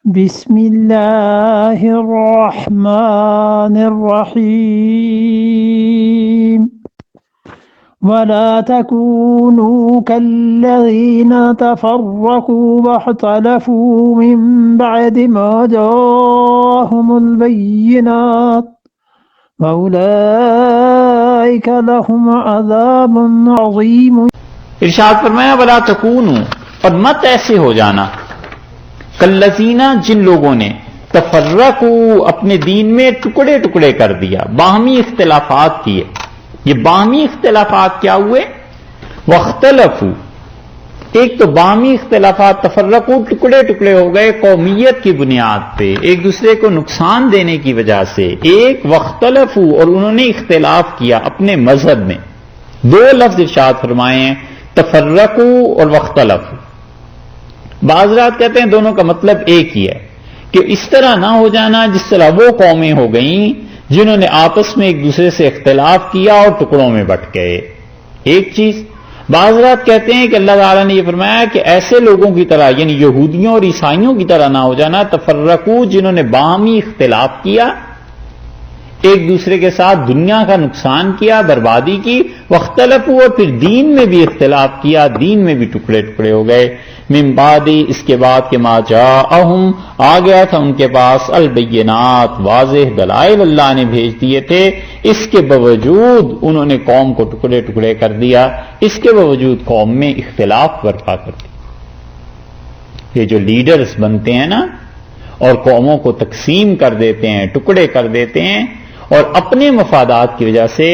بسم اللہ الرحمن الرحیم ولا تكونوا كالذين تفرقوا واختلفوا من بعد ما جاءهم البينات وأولئك لهم عذاب عظيم۔ ارشاد فرمایا ولا تکونوا، اور مت ایسے ہو جانا، کالذین، جن لوگوں نے تفرقوا، اپنے دین میں ٹکڑے ٹکڑے کر دیا، باہمی اختلافات کیے۔ یہ باہمی اختلافات کیا ہوئے؟ واختلفوا، ایک تو باہمی اختلافات تفرقوا، ٹکڑے ٹکڑے ہو گئے قومیت کی بنیاد پہ، ایک دوسرے کو نقصان دینے کی وجہ سے۔ ایک واختلفوا، اور انہوں نے اختلاف کیا اپنے مذہب میں۔ دو لفظ ارشاد فرمائے ہیں، تفرقوا اور واختلفوا۔ بعض رات کہتے ہیں دونوں کا مطلب ایک ہی ہے کہ اس طرح نہ ہو جانا جس طرح وہ قومیں ہو گئیں جنہوں نے آپس میں ایک دوسرے سے اختلاف کیا اور ٹکڑوں میں بٹ گئے، ایک چیز۔ بعض رات کہتے ہیں کہ اللہ تعالیٰ نے یہ فرمایا کہ ایسے لوگوں کی طرح، یعنی یہودیوں اور عیسائیوں کی طرح نہ ہو جانا، تفرقوا، جنہوں نے باہمی اختلاف کیا، ایک دوسرے کے ساتھ دنیا کا نقصان کیا، بربادی کی، واختلفوا، اور پھر دین میں بھی اختلاف کیا، دین میں بھی ٹکڑے ٹکڑے ہو گئے۔ من بعد، اس کے بعد کہ ما جاءہم، آ گیا تھا ان کے پاس، البینات، واضح دلائل اللہ نے بھیج دیے تھے، اس کے باوجود انہوں نے قوم کو ٹکڑے ٹکڑے کر دیا، اس کے باوجود قوم میں اختلاف برپا کر دیا۔ یہ جو لیڈرز بنتے ہیں نا اور قوموں کو تقسیم کر دیتے ہیں، ٹکڑے کر دیتے ہیں، اور اپنے مفادات کی وجہ سے،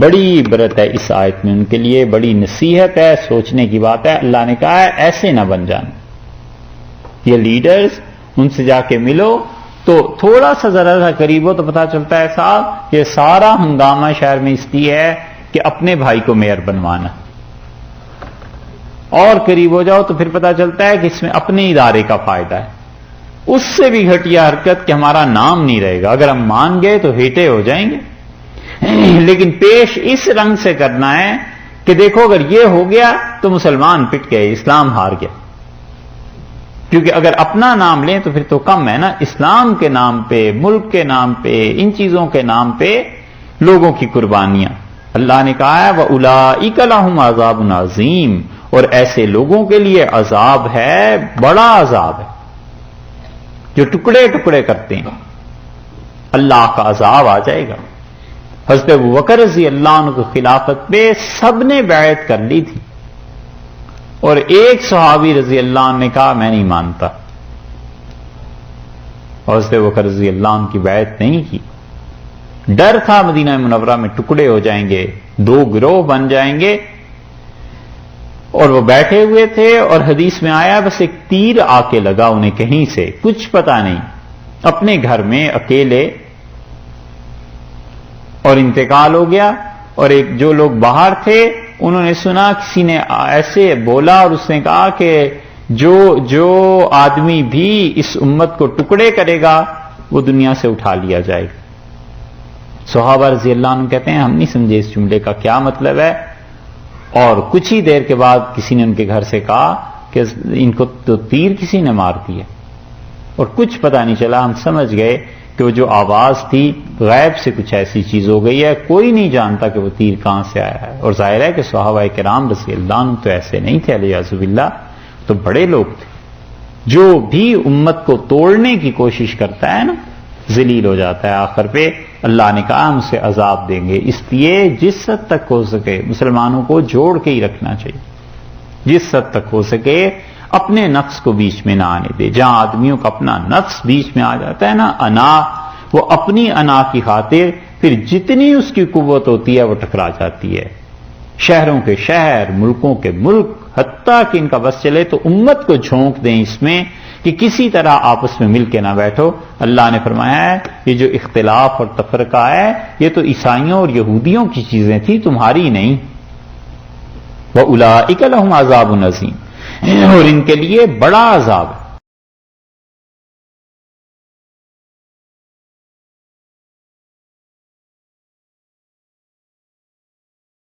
بڑی عبرت ہے اس آیت میں ان کے لیے، بڑی نصیحت ہے، سوچنے کی بات ہے۔ اللہ نے کہا ہے ایسے نہ بن جانا۔ یہ لیڈرز، ان سے جا کے ملو تو تھوڑا سا ذرا سا قریب ہو تو پتا چلتا ہے صاحب یہ سارا ہنگامہ شہر میں اس لیے ہے کہ اپنے بھائی کو میئر بنوانا، اور قریب ہو جاؤ تو پھر پتا چلتا ہے کہ اس میں اپنے ادارے کا فائدہ ہے۔ اس سے بھی گھٹیا حرکت کہ ہمارا نام نہیں رہے گا، اگر ہم مان گئے تو ہیٹے ہو جائیں گے۔ لیکن پیش اس رنگ سے کرنا ہے کہ دیکھو اگر یہ ہو گیا تو مسلمان پٹ گئے، اسلام ہار گیا۔ کیونکہ اگر اپنا نام لیں تو پھر تو کم ہے نا، اسلام کے نام پہ، ملک کے نام پہ، ان چیزوں کے نام پہ لوگوں کی قربانیاں۔ اللہ نے کہا ہے وَأُولَئِكَ لَهُمْ عَذَابٌ عَظِيمٌ، اور ایسے لوگوں کے لیے عذاب ہے، بڑا عذاب ہے، جو ٹکڑے ٹکڑے کرتے ہیں، اللہ کا عذاب آ جائے گا۔ حضرت ابوبکر رضی اللہ عنہ کی خلافت پہ سب نے بیعت کر لی تھی، اور ایک صحابی رضی اللہ عنہ نے کہا میں نہیں مانتا، اور حضرت ابوبکر رضی اللہ عنہ کی بیعت نہیں کی۔ ڈر تھا مدینہ منورہ میں ٹکڑے ہو جائیں گے، دو گروہ بن جائیں گے، اور وہ بیٹھے ہوئے تھے، اور حدیث میں آیا بس ایک تیر آ کے لگا انہیں کہیں سے، کچھ پتا نہیں، اپنے گھر میں اکیلے، اور انتقال ہو گیا۔ اور ایک جو لوگ باہر تھے انہوں نے سنا کسی نے ایسے بولا، اور اس نے کہا کہ جو آدمی بھی اس امت کو ٹکڑے کرے گا وہ دنیا سے اٹھا لیا جائے گا۔ صحابہ رضی اللہ عنہ کہتے ہیں ہم نہیں سمجھے اس جملے کا کیا مطلب ہے، اور کچھ ہی دیر کے بعد کسی نے ان کے گھر سے کہا کہ ان کو تو تیر کسی نے مار دیا، اور کچھ پتہ نہیں چلا۔ ہم سمجھ گئے کہ وہ جو آواز تھی غیب سے کچھ ایسی چیز ہو گئی ہے، کوئی نہیں جانتا کہ وہ تیر کہاں سے آیا ہے۔ اور ظاہر ہے کہ صحابہ کرام رضی اللہ عنہ تو ایسے نہیں تھے، علیہ باللہ تو بڑے لوگ تھے۔ جو بھی امت کو توڑنے کی کوشش کرتا ہے نا ذلیل ہو جاتا ہے آخر پہ۔ اللہ نے کہا ہم اسے عذاب دیں گے، اس لیے جس حد تک ہو سکے مسلمانوں کو جوڑ کے ہی رکھنا چاہیے، جس حد تک ہو سکے اپنے نفس کو بیچ میں نہ آنے دے۔ جہاں آدمیوں کا اپنا نفس بیچ میں آ جاتا ہے نا، انا، وہ اپنی انا کی خاطر پھر جتنی اس کی قوت ہوتی ہے وہ ٹکرا جاتی ہے۔ شہروں کے شہر، ملکوں کے ملک، حتیٰ کہ ان کا بس چلے تو امت کو جھونک دیں اس میں کہ کسی طرح آپس میں مل کے نہ بیٹھو۔ اللہ نے فرمایا ہے یہ جو اختلاف اور تفرقہ ہے یہ تو عیسائیوں اور یہودیوں کی چیزیں تھیں، تمہاری نہیں۔ وَأُولَئِكَ لَهُمْ عَذَابٌ عَظِيمٌ، اور ان کے لیے بڑا عذاب ہے۔